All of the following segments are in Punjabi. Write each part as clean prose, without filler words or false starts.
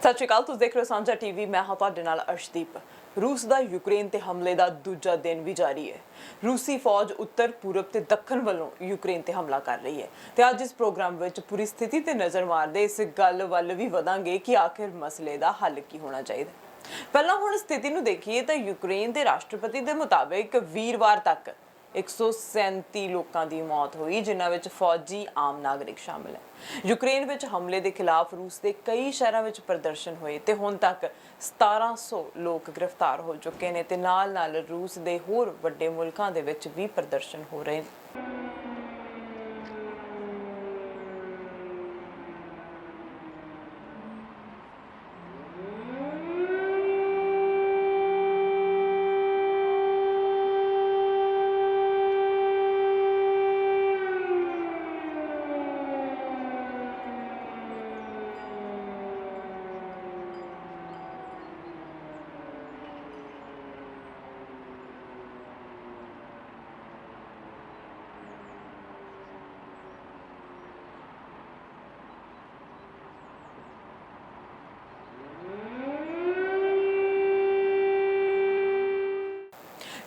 ਸਤਿ ਸ਼੍ਰੀ ਅਕਾਲ। ਤੁਸੀਂ ਦੇਖ ਰਹੇ ਹੋ ਸਾਂਝਾ ਟੀਵੀ। ਮੈਂ ਹਾਂ ਤੁਹਾਡੇ ਨਾਲ ਅਰਸ਼ਦੀਪ। रूस का यूक्रेन ते हमले का दूजा दिन भी जारी है। रूसी फौज उत्तर पूरब ते दक्षिण वालों यूक्रेन ते हमला कर रही है ते अज इस प्रोग्राम में पूरी स्थिति ते नज़र मारदे इस गल वल भी वधांगे कि आखिर मसले का हल की होना चाहिए। पहला हुण स्थिति नूं देखीए तां यूक्रेन के राष्ट्रपति के मुताबिक वीरवार तक 137 लोगों की मौत हुई, जिन्हां विच फौजी आम नागरिक शामिल है। यूक्रेन विच हमले के खिलाफ रूस के कई शहरों में प्रदर्शन हुए ते हुण तक 1700 लोग गिरफ्तार हो चुके हैं ते नाल रूस के होर वड्डे मुल्कां दे विच भी प्रदर्शन हो रहे हैं।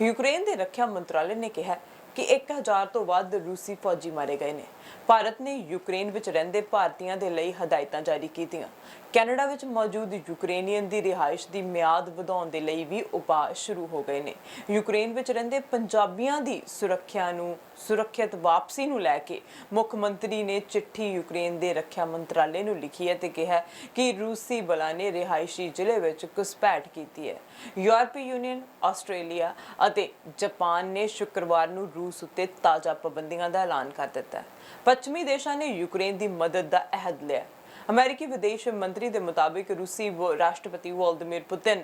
यूक्रेन के रक्षा मंत्रालय ने कहा कि 1000 तो वध रूसी फौजी मारे गए ने। भारत ने यूक्रेन विच रहिंदे भारतीयों के लिए हदायतां जारी कीतियां। कैनेडा विच मौजूद यूक्रेनियन की रिहाइश की म्याद वधाउण दे लई भी उपाय शुरू हो गए ने। यूक्रेन विच रहिंदे पंजाबियों की सुरक्षित वापसी नूं लैके मुख्यमंत्री ने चिट्ठी यूक्रेन के रक्षा मंत्रालय नूं लिखी है ते कहा कि रूसी बलों ने रिहायशी जिले विच घुसपैठ की है। यूरोपीय यूनियन, आस्ट्रेलिया अते जापान ने शुक्रवार नूं रूस उत्ते ताज़ा पाबंदियों का ऐलान कर दिता है। पश्चिमी देशों ने यूक्रेन की मदद का अहद लिया। अमेरिकी विदेश मंत्री के मुताबिक रूसी राष्ट्रपति व्लादिमीर पुतिन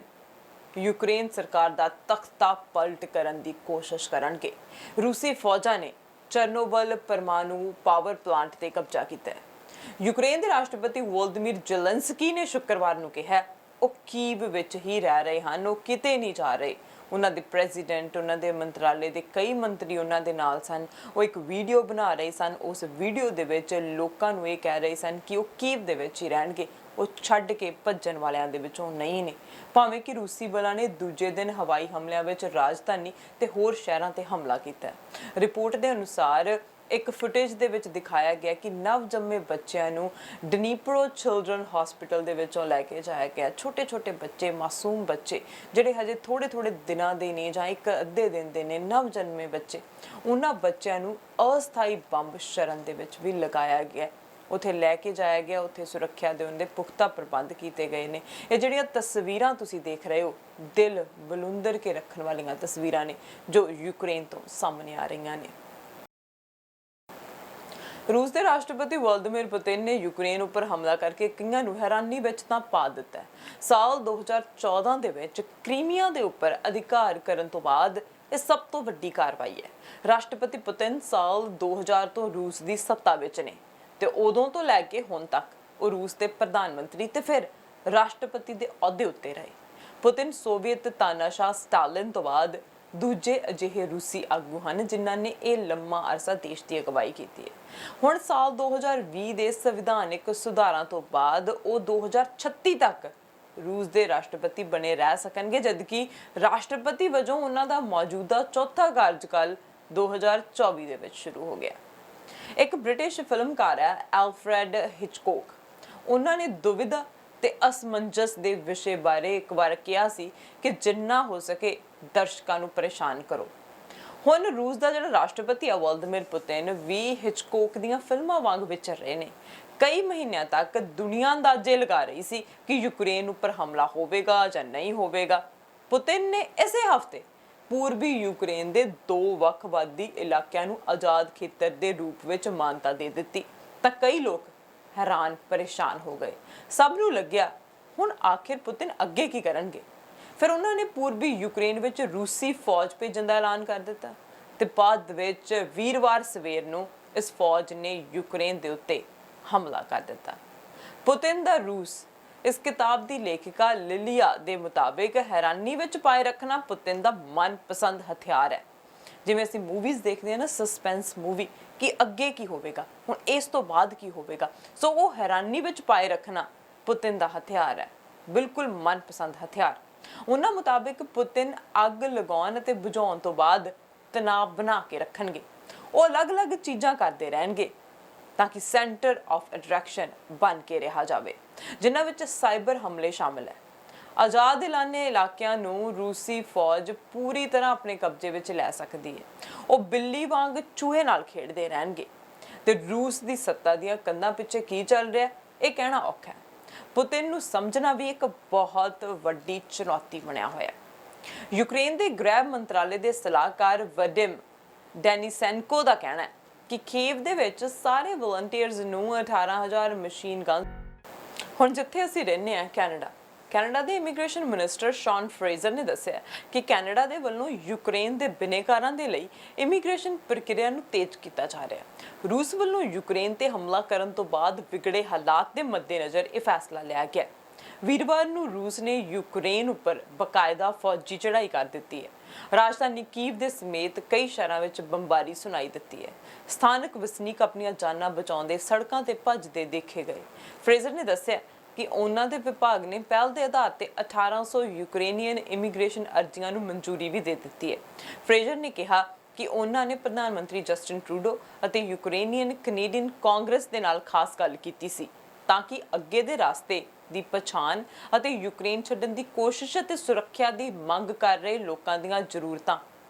यूक्रेन सरकार का तख्ता पलट करने की कोशिश करनगे। रूसी फौजा ने चेर्नोबिल परमाणु पावर प्लांट ते कब्जा किया है। यूक्रेन के राष्ट्रपति व्लादिमीर ज़ेलेंस्की ने शुक्रवार नूं कहा वो कीव विच ही रह रहे हैं, वो किते नहीं जा रहे। उन्होंने प्रेजिडेंट, उन्होंने मंत्रालय के कई मंत्री उन्होंने नाल सन। वो एक वीडियो बना रहे सन। उस वीडियो दे विच लोकां नूं ये कह रहे सन कि वो कीव दे विच ही रहणगे, वो छड्ड के भज्जण वालियां दे विचों नहीं ने। भावें कि रूसी बलों ने दूजे दिन हवाई हमलिਆਂ विच राजधानी ते होर शहरां ते हमला कीता है। रिपोर्ट के अनुसार एक फुटेज दे विच दिखाया गया कि नवजन्मे बच्चों नूं डनीप्रो चिल्ड्रन हॉस्पिटल दे विचों लैके जाया गया। छोटे छोटे बच्चे, मासूम बच्चे जिहड़े हजे थोड़े थोड़े दिनां दे ने जां एक अद्धे दिन दे ने, नवजन्मे बच्चे, उन्हां बच्चों नूं अस्थाई बंब शरण दे विच भी लगाया गया। उत्थे लैके जाया गया, उत्थे सुरक्षा दे उनके पुख्ता प्रबंध किए गए ने। ये जिहड़ियां तस्वीरां तुसीं देख रहे हो, दिल बलुंदर के रखण वालियां तस्वीरां ने जो यूक्रेन तो सामने आ रही ने। रूस के राष्ट्रपति व्लादिमीर पुतिन ने यूक्रेन उपर हमला करके कईयां नूं हैरानी विच तां पा दिता है। साल 2014 दे विच क्रीमिया दे उपर अधिकार करन तो बाद यह सब तो वड्डी कार्रवाई है। राष्ट्रपति पुतिन साल 2000 तो रूस की सत्ता विच ने ते उदों तो लैके हुण तक वो रूस के प्रधानमंत्री ते फिर राष्ट्रपति के अहुदे उत्ते रहे। पुतिन सोवियत तानाशाह स्टालिन तो बाद दूजे अजिहे रूसी आगू हैं जिन्हों ने यह लंबा अरसा देश की अगवाई की है। हुण साल 2020 के संविधानिक सुधारों तो बाद वो 2036 तक रूस के राष्ट्रपति बने रह सकणगे, जबकि राष्ट्रपति वजों उन्हां दा मौजूदा चौथा कार्यकाल 2024 दे विच शुरू हो गया। एक ब्रिटिश फिल्मकार है एल्फ्रेड हिचकॉक, उन्होंने दुविधा ते असमंजस के विषय बारे एक बार कहा सी कि जिन्ना हो सके दर्शकों को परेशान करो। हुण रूस का जो राष्ट्रपति है व्लादिमीर पुतिन भी हिचकॉक दीयां फिल्मां वांग विचर रहे ने। कई महीनों तक दुनिया अंदाजे लगा रही सी कि यूक्रेन उपर हमला होवेगा या नहीं होवेगा। पुतिन ने इसे हफ्ते पूर्वी यूक्रेन के 2 वक्खवादी इलाकों को आज़ाद खेतर के रूप में मानता दे दी तो कई लोग हैरान परेशान हो गए। सब नूं लग्या हुण आखिर पुतिन अगे की करनगे। फिर उन्होंने पूर्वी यूक्रेन विच रूसी फौज भेजण दा ऐलान कर दिता ते बाद विच वीरवार सवेर नूं इस फौज ने यूक्रेन दे उत्ते हमला कर दिता। पुतिन दा रूस, इस किताब की लेखिका लिलिया के मुताबिक हैरानी विच पाए रखना पुतिन का मनपसंद हथियार है। जिवें असीं मूवीज़ देखते हैं ना, सस्पेंस मूवी कि अगे की होवेगा, हुण इस तो बाद की होवेगा, सो वो हैरानी विच पाए रखना पुतिन का हथियार है। ਬਿਲਕੁਲ ਮਨਪਸੰਦ ਹਥਿਆਰ। ਉਹਨਾਂ ਮੁਤਾਬਿਕ ਪੁਤਿਨ ਅੱਗ ਲਗਾਉਣ ਅਤੇ ਬੁਝਾਉਣ ਤੋਂ ਬਾਅਦ ਤਣਾਅ ਬਣਾ ਕੇ ਰੱਖਣਗੇ। ਉਹ ਅਲੱਗ-ਅਲੱਗ ਚੀਜ਼ਾਂ ਕਰਦੇ ਰਹਿਣਗੇ ਤਾਂ ਕਿ ਸੈਂਟਰ ਆਫ ਅਟਰੈਕਸ਼ਨ ਬਣ ਕੇ ਰਿਹਾ ਜਾਵੇ, ਜਿਨ੍ਹਾਂ ਵਿੱਚ ਸਾਈਬਰ ਹਮਲੇ ਸ਼ਾਮਲ ਹੈ। ਆਜ਼ਾਦ ਐਲਾਨੇ ਇਲਾਕਿਆਂ ਨੂੰ ਰੂਸੀ ਫੌਜ ਪੂਰੀ ਤਰ੍ਹਾਂ ਆਪਣੇ ਕਬਜ਼ੇ ਵਿੱਚ ਲੈ ਸਕਦੀ ਹੈ। ਉਹ ਬਿੱਲੀ ਵਾਂਗ ਚੂਹੇ ਨਾਲ ਖੇਡਦੇ ਰਹਿਣਗੇ ਤੇ ਰੂਸ ਦੀ ਸੱਤਾ ਦੀਆਂ ਕੰਧਾਂ ਪਿੱਛੇ ਕੀ ਚੱਲ ਰਿਹਾ ਇਹ ਕਹਿਣਾ ਔਖਾ ਹੈ। ਪੁਤਿਨ ਨੂੰ ਸਮਝਣਾ ਵੀ ਇੱਕ ਬਹੁਤ ਵੱਡੀ ਚੁਣੌਤੀ ਬਣਿਆ ਹੋਇਆ ਹੈ। ਯੂਕਰੇਨ ਦੇ ਗ੍ਰਹਿ ਮੰਤਰਾਲੇ ਦੇ ਸਲਾਹਕਾਰ ਵਡਿਮ ਡੈਨੀਸੈਂਕੋ ਦਾ ਕਹਿਣਾ ਹੈ ਕਿ ਕੀਵ ਦੇ ਵਿੱਚ ਸਾਰੇ ਵਲੰਟੀਅਰਸ ਨੂੰ 18,000 ਮਸ਼ੀਨ ਗਨ। ਹੁਣ ਜਿੱਥੇ ਅਸੀਂ ਰਹਿੰਦੇ ਹਾਂ ਕੈਨੇਡਾ ਦੇ ਇਮੀਗ੍ਰੇਸ਼ਨ ਮਿਨਿਸਟਰ ਸ਼ੌਨ ਫਰੇਜ਼ਰ ਨੇ ਦੱਸਿਆ ਕਿ ਕੈਨੇਡਾ ਦੇ ਵੱਲੋਂ ਯੂਕਰੇਨ ਦੇ ਬਿਨੇਕਾਰਾਂ ਦੇ ਲਈ ਇਮੀਗ੍ਰੇਸ਼ਨ ਪ੍ਰਕਿਰਿਆ ਨੂੰ ਤੇਜ਼ ਕੀਤਾ ਜਾ ਰਿਹਾ ਹੈ। ਰੂਸ ਵੱਲੋਂ ਯੂਕਰੇਨ ਤੇ ਹਮਲਾ ਕਰਨ ਤੋਂ ਬਾਅਦ ਵਿਗੜੇ ਹਾਲਾਤ ਦੇ ਮੱਦੇਨਜ਼ਰ ਇਹ ਫੈਸਲਾ ਲਿਆ ਗਿਆ। ਵੀਰਵਾਰ ਨੂੰ ਰੂਸ ਨੇ ਯੂਕਰੇਨ ਉੱਪਰ ਬਕਾਇਦਾ ਫੌਜੀ ਚੜ੍ਹਾਈ ਕਰ ਦਿੱਤੀ ਹੈ। ਰਾਜਧਾਨੀ ਕੀਵ ਦੇ ਸਮੇਤ ਕਈ ਸ਼ਹਿਰਾਂ ਵਿੱਚ ਬੰਬਾਰੀ ਸੁਣਾਈ ਦਿੱਤੀ ਹੈ। ਸਥਾਨਕ ਵਸਨੀਕ ਆਪਣੀਆਂ ਜਾਨਾਂ ਬਚਾਉਂਦੇ ਸੜਕਾਂ ਤੇ ਭੱਜਦੇ ਦੇਖੇ ਗਏ। ਫਰੇਜ਼ਰ ਨੇ ਦੱਸਿਆ ਕਿ ਉਹਨਾਂ ਦੇ ਵਿਭਾਗ ਨੇ ਪਹਿਲ ਦੇ ਆਧਾਰ ਤੇ 1800 ਯੂਕਰੇਨੀਅਨ ਇਮੀਗ੍ਰੇਸ਼ਨ ਅਰਜ਼ੀਆਂ ਨੂੰ ਮਨਜ਼ੂਰੀ ਵੀ ਦੇ ਦਿੱਤੀ ਹੈ। ਫਰੇਜ਼ਰ ਨੇ ਕਿਹਾ ਕਿ ਉਹਨਾਂ ਨੇ ਪ੍ਰਧਾਨ ਮੰਤਰੀ ਜਸਟਿਨ ਟਰੂਡੋ ਅਤੇ ਯੂਕਰੇਨੀਅਨ ਕੈਨੇਡੀਅਨ ਕਾਂਗਰਸ ਦੇ ਨਾਲ ਖਾਸ ਗੱਲ ਕੀਤੀ ਸੀ ਤਾਂ ਕਿ ਅੱਗੇ ਦੇ ਰਸਤੇ ਦੀ ਪਛਾਣ ਅਤੇ ਯੂਕਰੇਨ ਛੱਡਣ ਦੀ ਕੋਸ਼ਿਸ਼ ਅਤੇ ਸੁਰੱਖਿਆ ਦੀ ਮੰਗ ਕਰ ਰਹੇ ਲੋਕਾਂ ਦੀਆਂ ਜ਼ਰੂਰਤਾਂ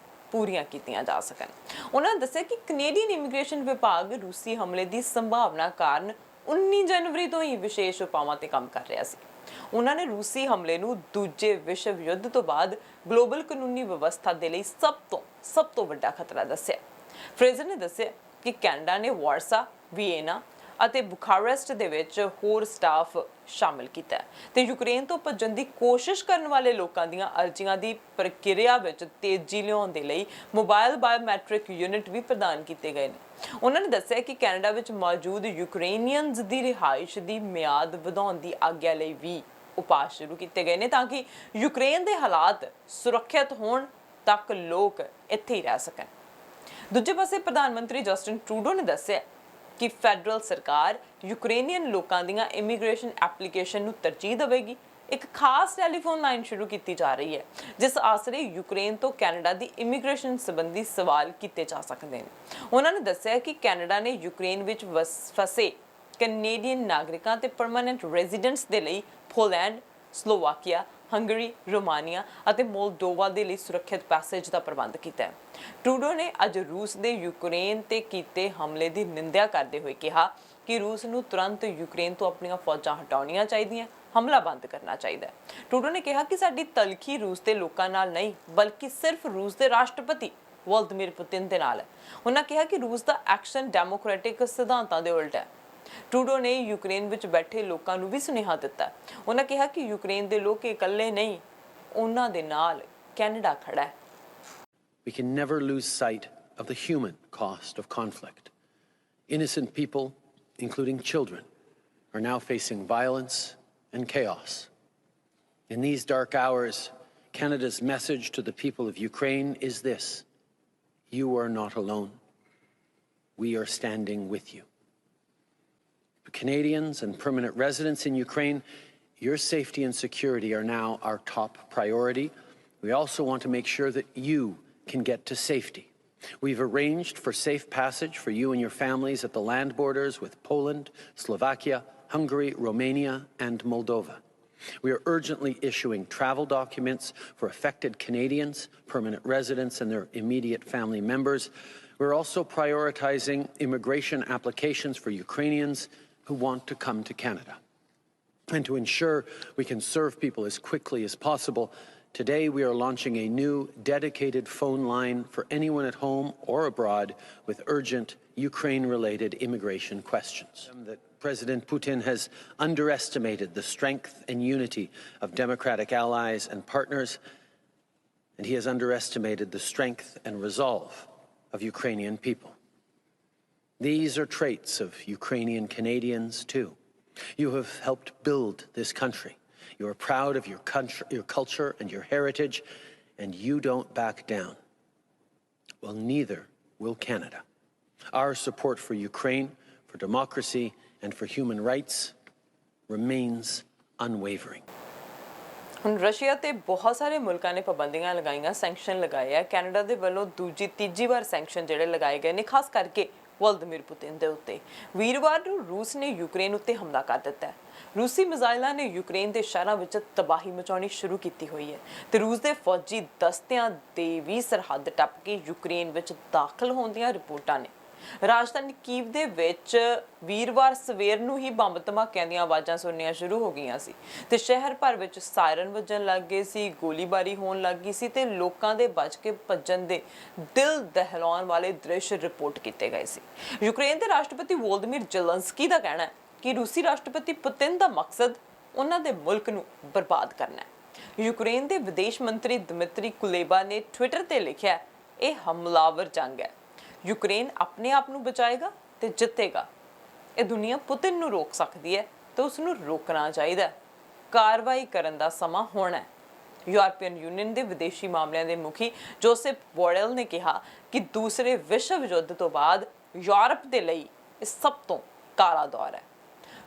ਪੂਰੀਆਂ ਕੀਤੀਆਂ ਜਾ ਸਕਣ। ਉਹਨਾਂ ਨੇ ਦੱਸਿਆ ਕਿ ਕੈਨੇਡੀਅਨ ਇਮੀਗ੍ਰੇਸ਼ਨ ਵਿਭਾਗ ਰੂਸੀ ਹਮਲੇ ਦੀ ਸੰਭਾਵਨਾ ਕਾਰਨ 19 ਜਨਵਰੀ ਤੋਂ ਹੀ ਵਿਸ਼ੇਸ਼ ਉਪਾਵਾਂ ਤੇ ਕੰਮ ਕਰ ਰਿਹਾ ਸੀ। ਉਹਨਾਂ ਨੇ ਰੂਸੀ ਹਮਲੇ ਨੂੰ ਦੂਜੇ ਵਿਸ਼ਵ ਯੁੱਧ ਤੋਂ ਬਾਅਦ ਗਲੋਬਲ ਕਾਨੂੰਨੀ ਵਿਵਸਥਾ ਦੇ ਲਈ ਸਭ ਤੋਂ ਵੱਡਾ ਖਤਰਾ ਦੱਸਿਆ। ਫਰੇਜ਼ਰ ਨੇ ਦੱਸਿਆ ਕਿ ਕੈਨੇਡਾ ਨੇ ਵਾਰਸਾ, ਵੀਏਨਾ ਅਤੇ ਬੁਖਾਰੈਸਟ ਦੇ ਵਿੱਚ ਹੋਰ ਸਟਾਫ ਸ਼ਾਮਲ ਕੀਤਾ ਤੇ ਯੂਕਰੇਨ ਤੋਂ ਭੱਜਣ ਦੀ ਕੋਸ਼ਿਸ਼ ਕਰਨ ਵਾਲੇ ਲੋਕਾਂ ਦੀਆਂ ਅਰਜ਼ੀਆਂ ਦੀ ਪ੍ਰਕਿਰਿਆ ਵਿੱਚ ਤੇਜ਼ੀ ਲਿਆਉਣ ਦੇ ਲਈ ਮੋਬਾਈਲ ਬਾਇਓਮੈਟ੍ਰਿਕ ਯੂਨਿਟ ਵੀ ਪ੍ਰਦਾਨ ਕੀਤੇ ਗਏ ਨੇ। ਉਹਨਾਂ ਨੇ ਦੱਸਿਆ ਕਿ ਕੈਨੇਡਾ ਵਿੱਚ ਮੌਜੂਦ ਯੂਕਰੇਨੀਅਨਜ਼ ਦੀ ਰਿਹਾਇਸ਼ ਦੀ ਮਿਆਦ ਵਧਾਉਣ ਦੀ ਆਗਿਆ ਲਈ ਵੀ ਉਪਾਅ ਸ਼ੁਰੂ ਕੀਤੇ ਗਏ ਨੇ ਤਾਂ ਕਿ ਯੂਕਰੇਨ ਦੇ ਹਾਲਾਤ ਸੁਰੱਖਿਅਤ ਹੋਣ ਤੱਕ ਲੋਕ ਇੱਥੇ ਹੀ ਰਹਿ ਸਕਣ। ਦੂਜੇ ਪਾਸੇ ਪ੍ਰਧਾਨ ਮੰਤਰੀ ਜਸਟਿਨ ਟਰੂਡੋ ਨੇ ਦੱਸਿਆ ਕਿ ਫੈਡਰਲ ਸਰਕਾਰ ਯੂਕਰੇਨੀਅਨ ਲੋਕਾਂ ਦੀਆਂ ਇਮੀਗ੍ਰੇਸ਼ਨ ਐਪਲੀਕੇਸ਼ਨ ਨੂੰ ਤਰਜੀਹ ਦੇਵੇਗੀ। ਇੱਕ ਖਾਸ ਟੈਲੀਫੋਨ ਲਾਈਨ ਸ਼ੁਰੂ ਕੀਤੀ ਜਾ ਰਹੀ ਹੈ ਜਿਸ ਆਸਰੇ ਯੂਕਰੇਨ ਤੋਂ ਕੈਨੇਡਾ ਦੀ ਇਮੀਗ੍ਰੇਸ਼ਨ ਸੰਬੰਧੀ ਸਵਾਲ ਕੀਤੇ ਜਾ ਸਕਦੇ ਨੇ। ਉਹਨਾਂ ਨੇ ਦੱਸਿਆ ਕਿ ਕੈਨੇਡਾ ਨੇ ਯੂਕਰੇਨ ਵਿੱਚ ਫਸੇ ਕੈਨੇਡੀਅਨ ਨਾਗਰਿਕਾਂ ਤੇ ਪਰਮਾਨੈਂਟ ਰੈਜ਼ੀਡੈਂਟਸ ਦੇ ਲਈ ਪੋਲੈਂਡ, ਸਲੋਵਾਕੀਆ, ਹੰਗਰੀ, ਰੋਮਾਨੀਆ ਅਤੇ ਮੋਲਡੋਵਾ ਦੇ ਲਈ ਸੁਰੱਖਿਅਤ ਪੈਸੇਜ ਦਾ ਪ੍ਰਬੰਧ ਕੀਤਾ ਹੈ। ਟਰੂਡੋ ਨੇ ਅੱਜ ਰੂਸ ਦੇ ਯੂਕਰੇਨ ਤੇ ਕੀਤੇ ਹਮਲੇ ਦੀ ਨਿੰਦਿਆ ਕਰਦੇ ਹੋਏ ਕਿਹਾ ਕਿ ਰੂਸ ਨੂੰ ਤੁਰੰਤ ਯੂਕਰੇਨ ਤੋਂ ਆਪਣੀਆਂ ਫੌਜਾਂ ਹਟਾਉਣੀਆਂ ਚਾਹੀਦੀਆਂ, ਹਮਲਾ ਬੰਦ ਕਰਨਾ ਚਾਹੀਦਾ ਹੈ। ਟਰੂਡੋ ਨੇ ਕਿਹਾ ਕਿ ਸਾਡੀ ਤਲਖੀ ਰੂਸ ਦੇ ਲੋਕਾਂ ਨਾਲ ਨਹੀਂ ਬਲਕਿ ਸਿਰਫ ਰੂਸ ਦੇ ਰਾਸ਼ਟਰਪਤੀ ਵਲਾਦੀਮੀਰ ਪੁਤਿਨ ਦੇ ਨਾਲ ਹੈ। ਉਹਨਾਂ ਕਿਹਾ ਕਿ ਰੂਸ ਦਾ ਐਕਸ਼ਨ ਡੈਮੋਕ੍ਰੈਟਿਕ ਸਿਧਾਂਤਾਂ ਦੇ ਉਲਟ ਹੈ। ਟਰੂਡੋ ਨੇ ਯੂਕਰੇਨ ਵਿੱਚ ਬੈਠੇ ਲੋਕਾਂ ਨੂੰ ਵੀ ਸੁਨੇਹਾ ਦਿੱਤਾ। ਉਹਨਾਂ ਕਿਹਾ ਕਿ ਯੂਕਰੇਨ ਦੇ ਲੋਕ ਇਕੱਲੇ ਨਹੀਂ, ਉਹਨਾਂ ਦੇ ਨਾਲ ਕੈਨੇਡਾ ਖੜਾ ਹੈ। We can never lose sight of the human cost of conflict. Innocent people, including children, are now facing violence and chaos. In these dark hours, Canada's message to the people of Ukraine is this: you are not alone. We are standing with you. For Canadians and permanent residents in Ukraine, your safety and security are now our top priority. We also want to make sure that you can get to safety. We've arranged for safe passage for you and your families at the land borders with Poland, Slovakia, Hungary, Romania, and Moldova. We are urgently issuing travel documents for affected Canadians, permanent residents, and their immediate family members. We're also prioritizing immigration applications for Ukrainians who want to come to Canada. And to ensure we can serve people as quickly as possible, today we are launching a new dedicated phone line for anyone at home or abroad with urgent Ukraine-related immigration questions. That President Putin has underestimated the strength and unity of democratic allies and partners, and he has underestimated the strength and resolve of Ukrainian people. These are traits of Ukrainian Canadians too. You have helped build this country. You are proud of your country, your culture, and your heritage, and you don't back down. Well, neither will Canada. Our support for Ukraine, for democracy, and for human rights remains unwavering. ਹੁਣ ਰਸ਼ੀਆ ਤੇ ਬਹੁਤ ਸਾਰੇ ਮੁਲਕਾਂ ਨੇ ਪਾਬੰਦੀਆਂ ਲਗਾਈਆਂ, ਸੈਂਕਸ਼ਨ ਲਗਾਏ ਆ। ਕੈਨੇਡਾ ਦੇ ਵੱਲੋਂ ਦੂਜੀ ਤੀਜੀ ਵਾਰ ਸੈਂਕਸ਼ਨ ਜਿਹੜੇ ਲਗਾਏ ਗਏ ਨੇ, ਖਾਸ ਕਰਕੇ ਵਲਦੀਮੀਰ ਪੁਤਿਨ ਦੇ ਉੱਤੇ। ਵੀਰਵਾਰ ਨੂੰ ਰੂਸ ਨੇ ਯੂਕਰੇਨ ਉੱਤੇ ਹਮਲਾ ਕਰ ਦਿੱਤਾ ਹੈ। ਰੂਸੀ ਮਿਜ਼ਾਈਲਾਂ ਨੇ ਯੂਕਰੇਨ ਦੇ ਸ਼ਹਿਰਾਂ ਵਿੱਚ ਤਬਾਹੀ ਮਚਾਉਣੀ ਸ਼ੁਰੂ ਕੀਤੀ ਹੋਈ ਹੈ ਤੇ ਰੂਸ ਦੇ ਫੌਜੀ ਦਸਤਿਆਂ ਦੇ ਵੀ ਸਰਹੱਦ ਟੱਪ ਕੇ ਯੂਕਰੇਨ ਵਿੱਚ ਦਾਖਲ ਹੋਣ ਦੀਆਂ ਰਿਪੋਰਟਾਂ ਨੇ। ਰਾਜਧਾਨੀ ਕੀਵ ਦੇ ਵਿੱਚ ਵੀਰਵਾਰ ਸਵੇਰ ਨੂੰ ਹੀ ਬੰਬ ਧਮਾਕਿਆਂ ਦੀਆਂ ਆਵਾਜ਼ਾਂ ਸੁਣਨੀਆਂ ਸ਼ੁਰੂ ਹੋ ਗਈਆਂ ਸੀ ਤੇ ਸ਼ਹਿਰ ਭਰ ਵਿੱਚ ਸਾਇਰਨ ਵੱਜਣ ਲੱਗ ਗਏ ਸੀ, ਗੋਲੀਬਾਰੀ ਹੋਣ ਲੱਗ ਗਈ ਸੀ ਤੇ ਲੋਕਾਂ ਦੇ ਬਚ ਕੇ ਭੱਜਣ ਦੇ ਦਿਲ ਦਹਿਲਾਉਣ ਵਾਲੇ ਦ੍ਰਿਸ਼ ਰਿਪੋਰਟ ਕੀਤੇ ਗਏ ਸੀ। ਯੂਕਰੇਨ ਦੇ ਰਾਸ਼ਟਰਪਤੀ ਵੋਲੋਦੀਮੀਰ ਜ਼ੈਲੈਂਸਕੀ ਦਾ ਕਹਿਣਾ ਹੈ ਕਿ ਰੂਸੀ ਰਾਸ਼ਟਰਪਤੀ ਪੁਤਿਨ ਦਾ ਮਕਸਦ ਉਹਨਾਂ ਦੇ ਮੁਲਕ ਨੂੰ ਬਰਬਾਦ ਕਰਨਾ ਹੈ। ਯੂਕਰੇਨ ਦੇ ਵਿਦੇਸ਼ ਮੰਤਰੀ ਦਮਿਤਰੀ ਕੁਲੇਬਾ ਨੇ ਟਵਿੱਟਰ ਤੇ ਲਿਖਿਆ, ਇਹ ਹਮਲਾਵਰ ਜੰਗ ਹੈ। ਯੂਕਰੇਨ ਆਪਣੇ ਆਪ ਨੂੰ ਬਚਾਏਗਾ ਤੇ ਜਿੱਤੇਗਾ। ਇਹ ਦੁਨੀਆ ਪੁਤਿਨ ਨੂੰ ਰੋਕ ਸਕਦੀ ਹੈ ਤੇ ਉਸ ਨੂੰ ਰੋਕਣਾ ਚਾਹੀਦਾ। ਕਾਰਵਾਈ ਕਰਨ ਦਾ ਸਮਾਂ ਹੁਣ ਹੈ। ਯੂਰਪੀਅਨ ਯੂਨੀਅਨ ਦੇ ਵਿਦੇਸ਼ੀ ਮਾਮਲਿਆਂ ਦੇ ਮੁਖੀ ਜੋਸੇਪ ਬੋਰੇਲ ਨੇ ਕਿਹਾ ਕਿ ਦੂਸਰੇ ਵਿਸ਼ਵ ਯੁੱਧ ਤੋਂ ਬਾਅਦ ਯੂਰਪ ਦੇ ਲਈ ਇਹ ਸਭ ਤੋਂ ਕਾਲਾ ਦੌਰ ਹੈ।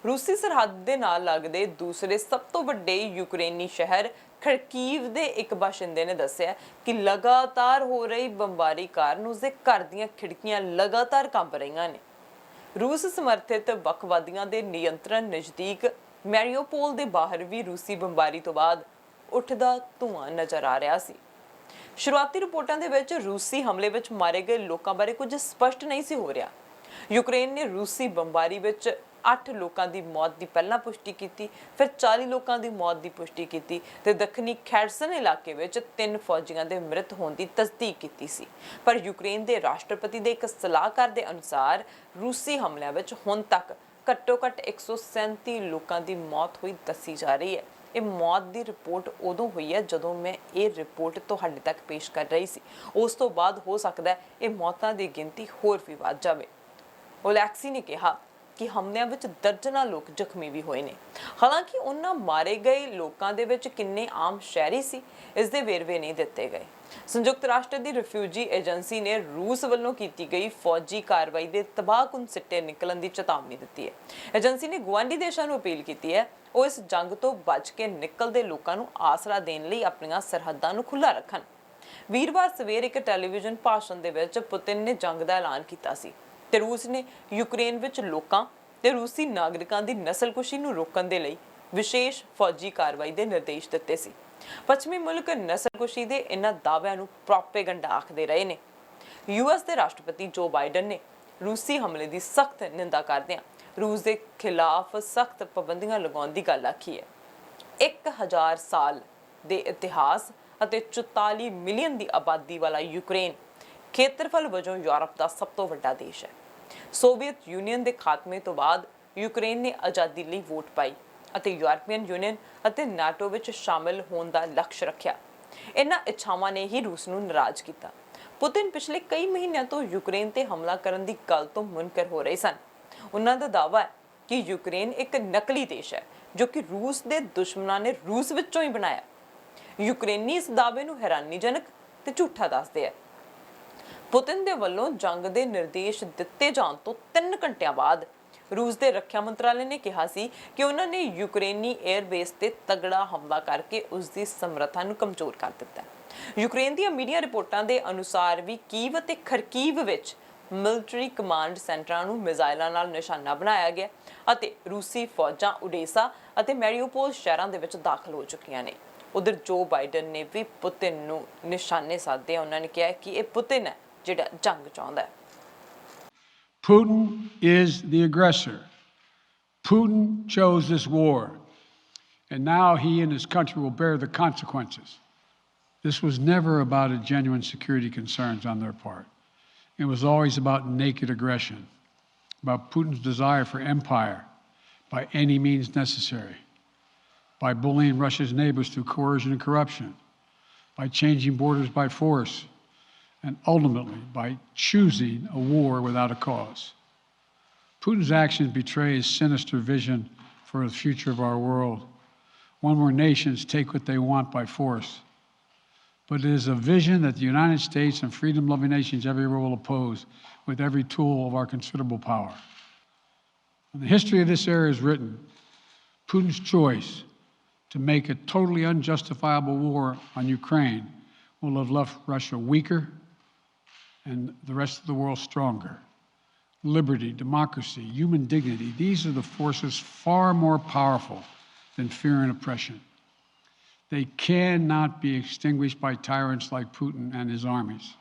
ਰੂਸੀ ਸਰਹੱਦ ਦੇ ਨਾਲ ਲੱਗਦੇ ਦੂਸਰੇ ਸਭ ਤੋਂ ਵੱਡੇ ਯੂਕਰੇਨੀ ਸ਼ਹਿਰ ਖਰਕੀਵ ਦੇ ਇੱਕ ਬਾਸ਼ਿੰਦੇ ਨੇ ਦੱਸਿਆ ਕਿ ਲਗਾਤਾਰ ਹੋ ਰਹੀ ਬੰਬਾਰੀ ਕਾਰਨ ਉਸਦੇ ਘਰ ਦੀਆਂ ਖਿੜਕੀਆਂ ਲਗਾਤਾਰ ਕੰਬ ਰਹੀਆਂ ਨੇ। ਰੂਸ ਸਮਰਥਿਤ ਵੱਖਵਾਦੀਆਂ ਦੇ ਨਿਯੰਤਰਣ ਨਜ਼ਦੀਕ ਮੈਰੀਓਪੋਲ ਦੇ ਬਾਹਰ ਵੀ ਰੂਸੀ ਬੰਬਾਰੀ ਤੋਂ ਬਾਅਦ ਉੱਠਦਾ ਧੂਆਂ ਨਜ਼ਰ ਆ ਰਿਹਾ ਸੀ। ਸ਼ੁਰੂਆਤੀ ਰਿਪੋਰਟਾਂ ਦੇ ਵਿੱਚ ਰੂਸੀ ਹਮਲੇ ਵਿੱਚ ਮਾਰੇ ਗਏ ਲੋਕਾਂ ਬਾਰੇ ਕੁਝ ਸਪਸ਼ਟ ਨਹੀਂ ਸੀ ਹੋ ਰਿਹਾ। ਯੂਕਰੇਨ ਨੇ ਰੂਸੀ ਬੰਬਾਰੀ ਵਿੱਚ 8 ਲੋਕਾਂ ਦੀ ਮੌਤ ਦੀ ਪਹਿਲਾਂ ਪੁਸ਼ਟੀ ਕੀਤੀ, ਫਿਰ 40 ਲੋਕਾਂ ਦੀ ਮੌਤ ਦੀ ਪੁਸ਼ਟੀ ਕੀਤੀ ਤੇ ਦੱਖਣੀ ਖੈਰਸਨ ਇਲਾਕੇ ਵਿੱਚ 3 ਫੌਜੀਆਂ ਦੇ ਮ੍ਰਿਤ ਹੋਣ ਦੀ ਤਸਦੀਕ ਕੀਤੀ ਸੀ। ਪਰ ਯੂਕਰੇਨ ਦੇ ਰਾਸ਼ਟਰਪਤੀ ਦੇ ਇੱਕ ਸਲਾਹਕਾਰ ਦੇ ਅਨੁਸਾਰ ਰੂਸੀ ਹਮਲਿਆਂ ਵਿੱਚ ਹੁਣ ਤੱਕ ਘੱਟੋ-ਘੱਟ 137 ਲੋਕਾਂ ਦੀ ਮੌਤ ਹੋਈ ਦੱਸੀ ਜਾ ਰਹੀ ਹੈ। ਇਹ ਮੌਤ ਦੀ ਰਿਪੋਰਟ ਉਦੋਂ ਹੋਈ ਹੈ ਜਦੋਂ ਮੈਂ ਇਹ ਰਿਪੋਰਟ ਤੁਹਾਡੇ ਤੱਕ ਪੇਸ਼ ਕਰ ਰਹੀ ਸੀ। ਉਸ ਤੋਂ ਬਾਅਦ ਹੋ ਸਕਦਾ ਹੈ ਇਹ ਮੌਤਾਂ ਦੀ ਗਿਣਤੀ ਹੋਰ ਵੀ ਵੱਧ ਜਾਵੇ। ਓਲੈਕਸੀ ਨੇ ਕਿਹਾ ਕਿ ਹਮਲਿਆਂ ਵਿੱਚ ਦਰਜਨਾਂ ਲੋਕ ਜ਼ਖਮੀ ਵੀ ਹੋਏ ਨੇ। ਹਾਲਾਂਕਿ ਉਹਨਾਂ ਮਾਰੇ ਗਏ ਲੋਕਾਂ ਦੇ ਵਿੱਚ ਕਿੰਨੇ ਆਮ ਸ਼ਹਿਰੀ ਸੀ, ਇਸ ਦੇ ਵੇਰਵੇ ਨਹੀਂ ਦਿੱਤੇ ਗਏ। ਸੰਯੁਕਤ ਰਾਸ਼ਟਰ ਦੀ ਰਿਫਿਊਜੀ ਏਜੰਸੀ ਨੇ ਰੂਸ ਵੱਲੋਂ ਕੀਤੀ ਗਈ ਫੌਜੀ ਕਾਰਵਾਈ ਦੇ ਤਬਾਹਕੁਨ ਸਿੱਟੇ ਨਿਕਲਣ ਦੀ ਚੇਤਾਵਨੀ ਦਿੱਤੀ ਹੈ। ਏਜੰਸੀ ਨੇ ਗੁਆਂਢੀ ਦੇਸ਼ਾਂ ਨੂੰ ਅਪੀਲ ਕੀਤੀ ਹੈ ਉਹ ਇਸ ਜੰਗ ਤੋਂ ਬਚ ਕੇ ਨਿਕਲਦੇ ਲੋਕਾਂ ਨੂੰ ਆਸਰਾ ਦੇਣ ਲਈ ਆਪਣੀਆਂ ਸਰਹੱਦਾਂ ਨੂੰ ਖੁੱਲ੍ਹਾ ਰੱਖਣ। ਵੀਰਵਾਰ ਸਵੇਰ ਇੱਕ ਟੈਲੀਵਿਜ਼ਨ ਭਾਸ਼ਣ ਦੇ ਵਿੱਚ ਪੁਤਿਨ ਨੇ ਜੰਗ ਦਾ ਐਲਾਨ ਕੀਤਾ ਸੀ ਤੇ ਰੂਸ ਨੇ ਯੂਕਰੇਨ ਵਿੱਚ ਲੋਕਾਂ ਤੇ ਰੂਸੀ ਨਾਗਰਿਕਾਂ ਦੀ ਨਸਲਕੁਸ਼ੀ ਨੂੰ ਰੋਕਣ ਦੇ ਲਈ ਵਿਸ਼ੇਸ਼ ਫੌਜੀ ਕਾਰਵਾਈ ਦੇ ਨਿਰਦੇਸ਼ ਦਿੱਤੇ ਸੀ। ਪੱਛਮੀ ਮੁਲਕ ਨਸਲਕੁਸ਼ੀ ਦੇ ਇਹਨਾਂ ਦਾਅਵਿਆਂ ਨੂੰ ਪ੍ਰੋਪੇਗੈਂਡਾ ਆਖਦੇ ਰਹੇ ਨੇ। ਯੂਐਸ ਦੇ ਰਾਸ਼ਟਰਪਤੀ ਜੋ ਬਾਈਡਨ ਨੇ ਰੂਸੀ ਹਮਲੇ ਦੀ ਸਖਤ ਨਿੰਦਾ ਕਰਦਿਆਂ ਰੂਸ ਦੇ ਖਿਲਾਫ ਸਖਤ ਪਾਬੰਦੀਆਂ ਲਗਾਉਣ ਦੀ ਗੱਲ ਆਖੀ ਹੈ। 1000 ਸਾਲ ਦੇ ਇਤਿਹਾਸ ਅਤੇ 44 ਮਿਲੀਅਨ ਦੀ ਆਬਾਦੀ ਵਾਲਾ ਯੂਕਰੇਨ ਖੇਤਰਫਲ ਵਜੋਂ ਯੂਰਪ ਦਾ ਸਭ ਤੋਂ ਵੱਡਾ ਦੇਸ਼ ਹੈ। ਸੋਵੀਅਤ ਯੂਨੀਅਨ ਦੇ ਖਾਤਮੇ ਤੋਂ ਬਾਅਦ ਯੂਕਰੇਨ ਨੇ ਆਜ਼ਾਦੀ ਲਈ ਵੋਟ ਪਾਈ ਅਤੇ ਯੂਰਪੀਅਨ ਯੂਨੀਅਨ ਅਤੇ ਨਾਟੋ ਵਿੱਚ ਸ਼ਾਮਲ ਹੋਣ ਦਾ ਲਕਸ਼ ਰੱਖਿਆ। ਇਹਨਾਂ ਇੱਛਾਵਾਂ ਨੇ ਹੀ ਰੂਸ ਨੂੰ ਨਾਰਾਜ਼ ਕੀਤਾ। ਪੁਤਿਨ ਪਿਛਲੇ ਕਈ ਮਹੀਨਿਆਂ ਤੋਂ ਯੂਕਰੇਨ ਤੇ ਹਮਲਾ ਕਰਨ ਦੀ ਗੱਲ ਤੋਂ ਮੁਨਕਰ ਹੋ ਰਹੇ ਸਨ। ਉਹਨਾਂ ਦਾ ਦਾਅਵਾ ਹੈ ਕਿ ਯੂਕਰੇਨ ਇੱਕ ਨਕਲੀ ਦੇਸ਼ ਹੈ ਜੋ ਕਿ ਰੂਸ ਦੇ ਦੁਸ਼ਮਣਾਂ ਨੇ ਰੂਸ ਵਿੱਚੋਂ ਹੀ ਬਣਾਇਆ। ਯੂਕਰੇਨੀ ਇਸ ਦਾਅਵੇ ਨੂੰ ਹੈਰਾਨੀਜਨਕ ਤੇ ਝੂਠਾ ਦੱਸਦੇ ਆ। ਪੁਤਿਨ ਦੇ ਵੱਲੋਂ ਜੰਗ ਦੇ ਨਿਰਦੇਸ਼ ਦਿੱਤੇ ਜਾਣ ਤੋਂ 3 ਘੰਟਿਆਂ ਬਾਅਦ ਰੂਸ ਦੇ ਰੱਖਿਆ ਮੰਤਰਾਲੇ ਨੇ ਕਿਹਾ ਸੀ ਕਿ ਉਹਨਾਂ ਨੇ ਯੂਕਰੇਨੀ 에ਅਰਬੇਸ ਤੇ ਤਗੜਾ ਹਮਲਾ ਕਰਕੇ ਉਸ ਦੀ ਸਮਰੱਥਾ ਨੂੰ ਕਮਜ਼ੋਰ ਕਰ ਦਿੱਤਾ। ਯੂਕਰੇਨ ਦੀਆਂ ਮੀਡੀਆ ਰਿਪੋਰਟਾਂ ਦੇ ਅਨੁਸਾਰ ਵੀ ਕੀਵ ਅਤੇ ਖਰਕੀਵ ਵਿੱਚ ਮਿਲਟਰੀ ਕਮਾਂਡ ਸੈਂਟਰਾਂ ਨੂੰ ਮਿਜ਼ਾਈਲਾਂ ਨਾਲ ਨਿਸ਼ਾਨਾ ਬਣਾਇਆ ਗਿਆ ਅਤੇ ਰੂਸੀ ਫੌਜਾਂ ਓਡੇਸਾ ਅਤੇ ਮੈਰੀਓਪੋਲ ਸ਼ਹਿਰਾਂ ਦੇ ਵਿੱਚ ਦਾਖਲ ਹੋ ਚੁੱਕੀਆਂ ਨੇ। ਉਧਰ ਜੋ ਬਾਈਡਨ ਨੇ ਵੀ ਪੁਤਿਨ ਨੂੰ ਨਿਸ਼ਾਨੇ ਸਾਧੇ ਉਹਨਾਂ ਨੇ ਕਿਹਾ ਕਿ ਇਹ ਪੁਤਿਨ ਹੈ ਜਿਹੜਾ ਜੰਗ ਚਾਹੁੰਦਾ ਹੈ। Putin is the aggressor. Putin chose this war, and now he and his country will bear the consequences. This was never about a genuine security concerns on their part. It was always about naked aggression, about Putin's desire for empire by any means necessary, by bullying Russia's neighbors through coercion and corruption, by changing borders by force, and ultimately by choosing a war without a cause. Putin's actions betray his sinister vision for the future of our world, one where nations take what they want by force. But it is a vision that the United States and freedom-loving nations everywhere will oppose with every tool of our considerable power. When the history of this era is written, Putin's choice to make a totally unjustifiable war on Ukraine will have left Russia weaker and the rest of the world stronger. Liberty, democracy, human dignity, these are the forces far more powerful than fear and oppression. They cannot be extinguished by tyrants like Putin and his armies.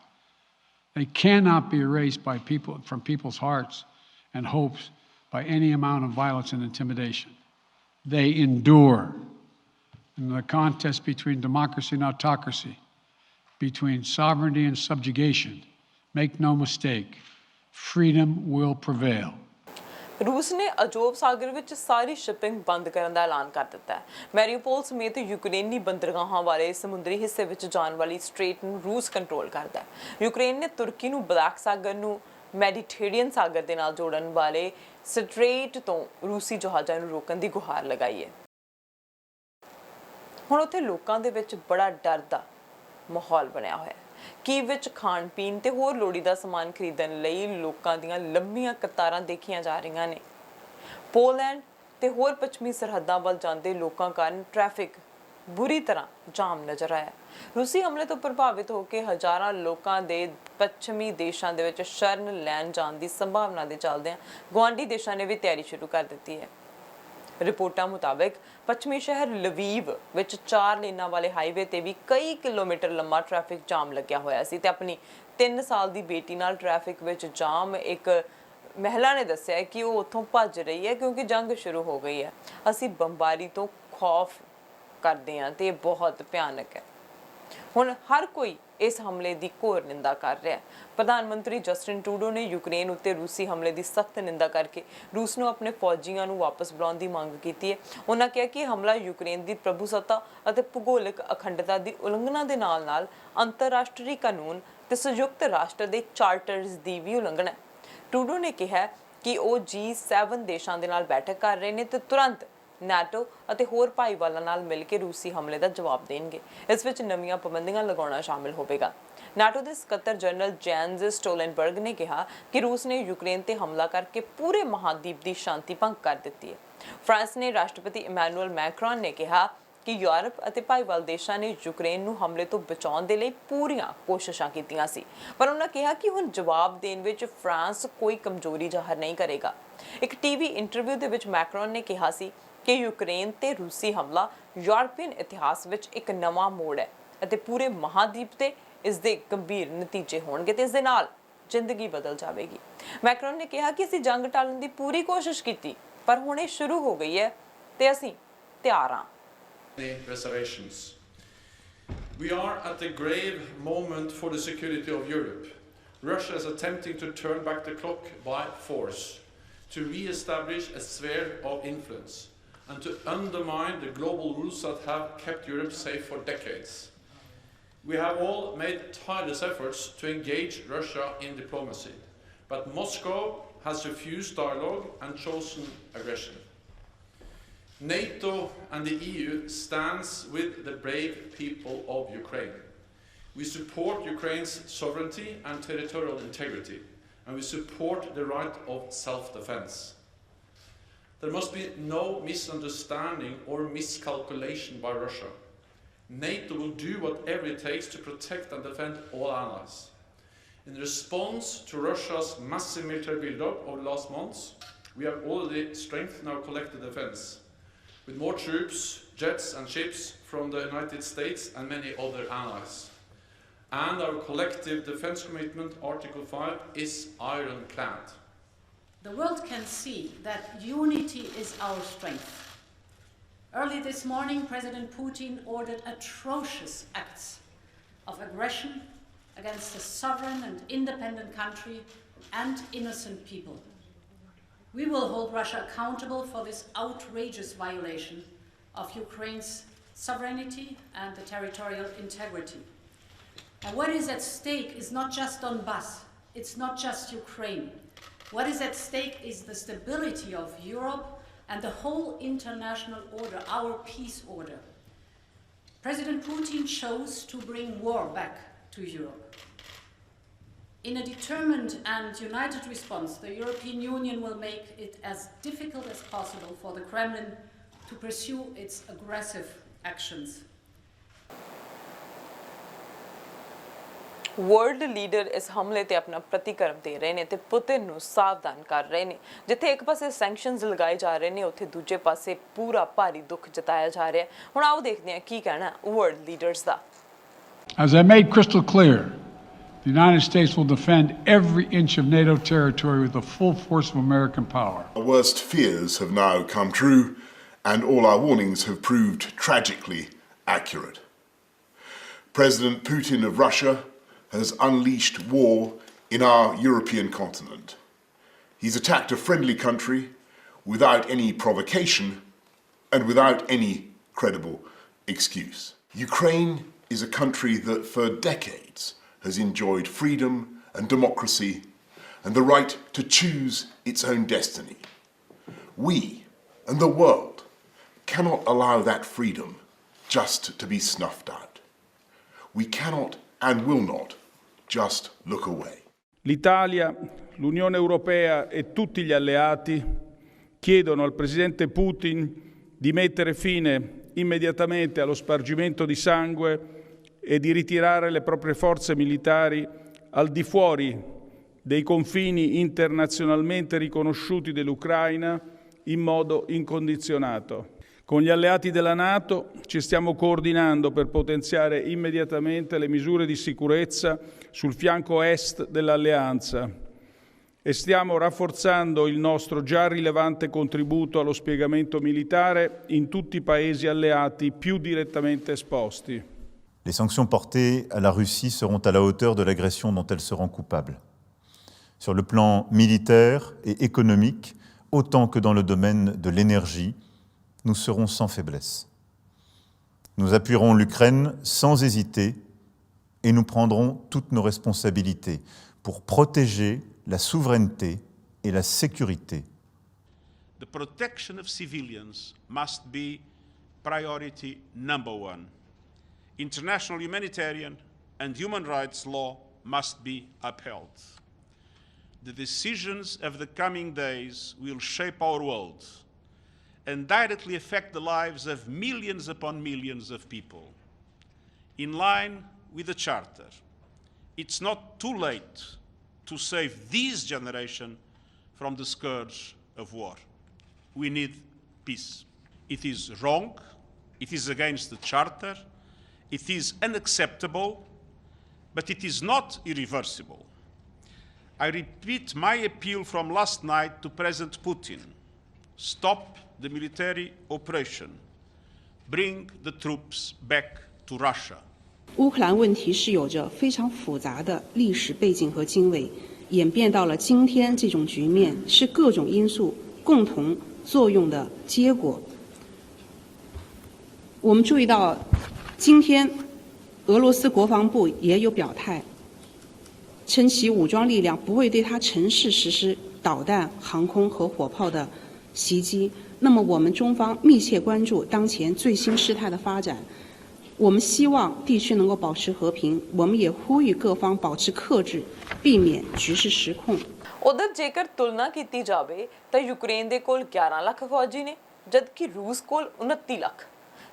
They cannot be erased by from people's hearts and hopes by any amount of violence and intimidation. They endure. In the contest between democracy and autocracy, between sovereignty and subjugation, make no mistake, freedom will prevail. ਰੂਸ ਨੇ ਅਜ਼ੋਵ ਸਾਗਰ ਵਿੱਚ ਸਾਰੀ ਸ਼ਿਪਿੰਗ ਬੰਦ ਕਰਨ ਦਾ ਐਲਾਨ ਕਰ ਦਿੱਤਾ ਹੈ। ਮੈਰੀਉਪੋਲ ਸਮੇਤ ਯੂਕਰੇਨੀ ਬੰਦਰਗਾਹਾਂ ਵਾਲੇ ਸਮੁੰਦਰੀ ਹਿੱਸੇ ਵਿੱਚ ਜਾਣ ਵਾਲੀ ਸਟ੍ਰੇਟ ਨੂੰ ਰੂਸ ਕੰਟਰੋਲ ਕਰਦਾ ਹੈ। ਯੂਕਰੇਨ ਨੇ ਤੁਰਕੀ ਨੂੰ ਬਲੈਕ ਸਾਗਰ ਨੂੰ ਮੈਡੀਟੇਰੀਅਨ ਸਾਗਰ ਦੇ ਨਾਲ ਜੋੜਨ ਵਾਲੇ ਸਟ੍ਰੇਟ ਤੋਂ ਰੂਸੀ ਜਹਾਜ਼ਾਂ ਨੂੰ ਰੋਕਣ ਦੀ ਗੁਹਾਰ ਲਗਾਈ ਹੈ। ਹੁਣ ਉੱਥੇ ਲੋਕਾਂ ਦੇ ਵਿੱਚ ਬੜਾ ਡਰ ਦਾ ਮਾਹੌਲ ਬਣਿਆ ਹੋਇਆ ਹੈ। ਕੀਵ ਵਿੱਚ ਖਾਣ ਪੀਣ ਤੇ ਹੋਰ ਲੋੜੀਦਾ ਸਮਾਨ ਖਰੀਦਣ ਲਈ ਲੋਕਾਂ ਦੀਆਂ ਲੰਮੀਆਂ ਕਤਾਰਾਂ ਦੇਖੀਆਂ ਜਾ ਰਹੀਆਂ ਨੇ। ਪੋਲੈਂਡ ਤੇ ਹੋਰ ਪੱਛਮੀ ਸਰਹੱਦਾਂ ਵੱਲ ਜਾਂਦੇ ਲੋਕਾਂ ਕਾਰਨ ਟ੍ਰੈਫਿਕ ਬੁਰੀ ਤਰ੍ਹਾਂ ਜਾਮ ਨਜ਼ਰ ਆਇਆ। ਰੂਸੀ ਹਮਲੇ ਤੋਂ ਪ੍ਰਭਾਵਿਤ ਹੋ ਕੇ ਹਜ਼ਾਰਾਂ ਲੋਕਾਂ ਦੇ ਪੱਛਮੀ ਦੇਸ਼ਾਂ ਦੇ ਵਿੱਚ ਸ਼ਰਨ ਲੈਣ ਜਾਣ ਦੀ ਸੰਭਾਵਨਾ ਦੇ ਚੱਲਦਿਆਂ ਗੁਆਂਢੀ ਦੇਸ਼ਾਂ ਨੇ ਵੀ ਤਿਆਰੀ ਸ਼ੁਰੂ ਕਰ ਦਿੱਤੀ ਹੈ। ਰਿਪੋਰਟਾਂ ਮੁਤਾਬਕ ਪੱਛਮੀ ਸ਼ਹਿਰ ਲਵੀਵ ਵਿੱਚ 4 ਲੇਨਾਂ ਵਾਲੇ ਹਾਈਵੇ ਤੇ ਵੀ ਕਈ ਕਿਲੋਮੀਟਰ ਲੰਮਾ ਟ੍ਰੈਫਿਕ ਜਾਮ ਲੱਗਿਆ ਹੋਇਆ ਸੀ ਤੇ ਆਪਣੀ 3 ਸਾਲ ਦੀ ਬੇਟੀ ਨਾਲ ਟ੍ਰੈਫਿਕ ਵਿੱਚ ਜਾਮ ਇੱਕ ਮਹਿਲਾ ਨੇ ਦੱਸਿਆ ਕਿ ਉਹ ਉੱਥੋਂ ਭੱਜ ਰਹੀ ਹੈ ਕਿਉਂਕਿ ਜੰਗ ਸ਼ੁਰੂ ਹੋ ਗਈ ਹੈ। ਅਸੀਂ ਬੰਬਾਰੀ ਤੋਂ ਖੌਫ ਕਰਦੇ ਹਾਂ ਤੇ ਇਹ ਬਹੁਤ ਭਿਆਨਕ ਹੈ। ਹੁਣ ਹਰ ਕੋਈ ਇਸ ਹਮਲੇ ਦੀ ਘੋਰ ਨਿੰਦਾ ਕਰ ਰਿਹਾ ਹੈ। ਪ੍ਰਧਾਨ ਮੰਤਰੀ ਜਸਟਿਨ ਟਰੂਡੋ ਨੇ ਯੂਕਰੇਨ ਉੱਤੇ ਰੂਸੀ ਹਮਲੇ ਦੀ ਸਖਤ ਨਿੰਦਾ ਕਰਕੇ ਰੂਸ ਨੂੰ ਆਪਣੇ ਫੌਜੀਆਂ ਨੂੰ ਵਾਪਸ ਬੁਲਾਉਣ ਦੀ ਮੰਗ ਕੀਤੀ ਹੈ। ਉਹਨਾਂ ਕਿਹਾ ਕਿ ਹਮਲਾ ਯੂਕਰੇਨ ਦੀ ਪ੍ਰਭੂਸੱਤਾ ਅਤੇ ਭੂਗੋਲਿਕ ਅਖੰਡਤਾ ਦੀ ਉਲੰਘਣਾ ਦੇ ਨਾਲ-ਨਾਲ ਅੰਤਰਰਾਸ਼ਟਰੀ ਕਾਨੂੰਨ ਤੇ ਸੰਯੁਕਤ ਰਾਸ਼ਟਰ ਦੇ ਚਾਰਟਰਸ ਦੀ ਵੀ ਉਲੰਘਣਾ ਹੈ। ਟਰੂਡੋ ਨੇ ਕਿਹਾ ਕਿ ਉਹ G7 ਦੇਸ਼ਾਂ ਦੇ ਨਾਲ ਬੈਠਕ ਕਰ ਰਹੇ ਨੇ ਤੇ ਤੁਰੰਤ NATO ਅਤੇ ਹੋਰ ਭਾਈਵਾਲਾਂ ਨਾਲ ਮਿਲ ਕੇ ਰੂਸੀ ਹਮਲੇ ਦਾ ਜਵਾਬ ਦੇਣਗੇ। ਇਸ ਵਿੱਚ ਨਵੀਆਂ ਪਾਬੰਦੀਆਂ ਲਗਾਉਣਾ ਸ਼ਾਮਿਲ ਹੋਵੇਗਾ। NATO ਦੇ ਸਕੱਤਰ ਜਨਰਲ ਜੈਨਸ ਸਟੋਲਨਬਰਗ ਨੇ ਕਿਹਾ ਕਿ ਰੂਸ ਨੇ ਯੂਕਰੇਨ ਤੇ ਹਮਲਾ ਕਰਕੇ ਪੂਰੇ ਮਹਾਦੀਪ ਦੀ ਸ਼ਾਂਤੀ ਭੰਗ ਕਰ ਦਿੱਤੀ ਹੈ। ਫਰਾਂਸ ਨੇ ਰਾਸ਼ਟਰਪਤੀ ਇਮੈਨੂਅਲ ਮੈਕਰੋਨ ਨੇ ਕਿਹਾ ਕਿ ਯੂਰਪ ਅਤੇ ਭਾਈਵਾਲ ਦੇਸ਼ਾਂ ਨੇ ਯੂਕਰੇਨ ਨੂੰ ਹਮਲੇ ਤੋਂ ਬਚਾਉਣ ਦੇ ਲਈ ਪੂਰੀਆਂ ਕੋਸ਼ਿਸ਼ਾਂ ਕੀਤੀਆਂ ਸੀ, ਪਰ ਉਹਨਾਂ ਕਿਹਾ ਕਿ ਹੁਣ ਜਵਾਬ ਦੇਣ ਵਿੱਚ ਫਰਾਂਸ ਕੋਈ ਕਮਜ਼ੋਰੀ ਜ਼ਾਹਰ ਨਹੀਂ ਕਰੇਗਾ। ਇੱਕ ਟੀਵੀ ਇੰਟਰਵਿਊ ਦੇ ਵਿੱਚ ਮੈਕਰੋਨ ਨੇ ਕਿਹਾ ਸੀ ਕਿ ਯੂਕਰੇਨ ਤੇ ਰੂਸੀ ਹਮਲਾ ਯੂਰਪੀਅਨ ਇਤਿਹਾਸ ਵਿੱਚ ਇੱਕ ਨਵਾਂ ਮੋੜ ਹੈ ਅਤੇ ਪੂਰੇ ਮਹਾਦੀਪ ਤੇ ਇਸ ਦੇ ਗੰਭੀਰ ਨਤੀਜੇ ਹੋਣਗੇ ਤੇ ਇਸ ਦੇ ਨਾਲ ਜ਼ਿੰਦਗੀ ਬਦਲ ਜਾਵੇਗੀ। ਮੈਕਰੋਨ ਨੇ ਕਿਹਾ ਕਿ ਅਸੀਂ ਜੰਗ ਟਾਲਣ ਦੀ ਪੂਰੀ ਕੋਸ਼ਿਸ਼ ਕੀਤੀ, ਪਰ ਹੁਣ ਇਹ ਸ਼ੁਰੂ ਹੋ ਗਈ ਹੈ ਤੇ ਅਸੀਂ ਤਿਆਰ ਹਾਂ। Reservations. We are at a grave moment for the security of Europe. Russia is attempting to turn back the clock by force, to re-establish a sphere of influence, and to undermine the global rules that have kept Europe safe for decades. We have all made tireless efforts to engage Russia in diplomacy, but Moscow has refused dialogue and chosen aggression. NATO and the EU stands with the brave people of Ukraine. We support Ukraine's sovereignty and territorial integrity, and we support the right of self-defense. There must be no misunderstanding or miscalculation by Russia. NATO will do whatever it takes to protect and defend all allies. In response to Russia's massive military build-up over the last months, we have already strengthened our collective defense, with more troops, jets and ships from the United States and many other allies. And our collective defense commitment, Article 5, is ironclad. The world can see that unity is our strength. Early this morning, President Putin ordered atrocious acts of aggression against a sovereign and independent country and innocent people. We will hold Russia accountable for this outrageous violation of Ukraine's sovereignty and the territorial integrity. And what is at stake is not just Donbass, it's not just Ukraine. What is at stake is the stability of Europe and the whole international order, our peace order. President Putin chose to bring war back to Europe. In a determined and united response, the European Union will make it as difficult as possible for the Kremlin to pursue its aggressive actions. World leader ਇਸ ਹਮਲੇ ਤੇ ਆਪਣਾ ਪ੍ਰਤੀਕਰਮ ਦੇ ਰਹੇ ਨੇ ਤੇ ਪੁਤਿਨ ਨੂੰ ਸਾਵਧਾਨ ਕਰ ਰਹੇ ਨੇ। ਜਿੱਥੇ ਇੱਕ ਪਾਸੇ ਸੈਂਕਸ਼ਨਸ ਲਗਾਏ ਜਾ ਰਹੇ ਨੇ, ਉੱਥੇ ਦੂਜੇ ਪਾਸੇ ਪੂਰਾ ਭਾਰੀ ਦੁੱਖ ਜਤਾਇਆ ਜਾ ਰਿਹਾ ਹੈ। ਹੁਣ ਆਓ ਦੇਖਦੇ ਹਾਂ ਕੀ ਕਹਿਣਾ world leaders the. As I made crystal clear, the United States will defend every inch of NATO territory with the full force of American power. Our worst fears have now come true, and all our warnings have proved tragically accurate. President Putin of Russia has unleashed war in our European continent. He's attacked a friendly country without any provocation and without any credible excuse. Ukraine is a country that for decades has enjoyed freedom and democracy and the right to choose its own destiny. We and the world cannot allow that freedom just to be snuffed out. We cannot and will not just look away. L'Italia, l'Unione Europea e tutti gli alleati chiedono al presidente Putin di mettere fine immediatamente allo spargimento di sangue e di ritirare le proprie forze militari al di fuori dei confini internazionalmente riconosciuti dell'Ucraina in modo incondizionato. Con gli alleati della NATO ci stiamo coordinando per potenziare immediatamente le misure di sicurezza sul fianco est dell'alleanza e stiamo rafforzando il nostro già rilevante contributo allo spiegamento militare in tutti i paesi alleati più direttamente esposti. Les sanctions portées à la Russie seront à la hauteur de l'agression dont elle se rend coupable. Sur le plan militaire et économique, autant que dans le domaine de l'énergie, nous serons sans faiblesse. Nous appuierons l'Ukraine sans hésiter et nous prendrons toutes nos responsabilités pour protéger la souveraineté et la sécurité. The protection of civilians must be priority number one. International humanitarian and human rights law must be upheld. The decisions of the coming days will shape our world and directly affect the lives of millions upon millions of people. In line with the Charter, it's not too late to save this generation from the scourge of war. We need peace. It is wrong, it is against the Charter, it is unacceptable, but it is not irreversible. I repeat my appeal from last night to President Putin. Stop the military operation. Bring the troops back to Russia. 乌克兰问题是有着非常复杂的历史背景和经纬，演变到了今天这种局面，是各种因素共同作用的结果。我们注意到，今天俄罗斯国防部也有表态，称其武装力量不会对它城市实施导弹、航空和火炮的袭击。那么，我们中方密切关注当前最新事态的发展。我们希望地区能够保持和平，我们也呼吁各方保持克制，避免局势失控。 ਉਧਰ ਜੇਕਰ ਤੁਲਨਾ ਕੀਤੀ ਜਾਵੇ ਤਾਂ ਯੂਕਰੇਨ ਦੇ ਕੋਲ 11 ਲੱਖ ਫੌਜੀ ਨੇ ਜਦਕਿ ਰੂਸ ਕੋਲ 29 ਲੱਖ।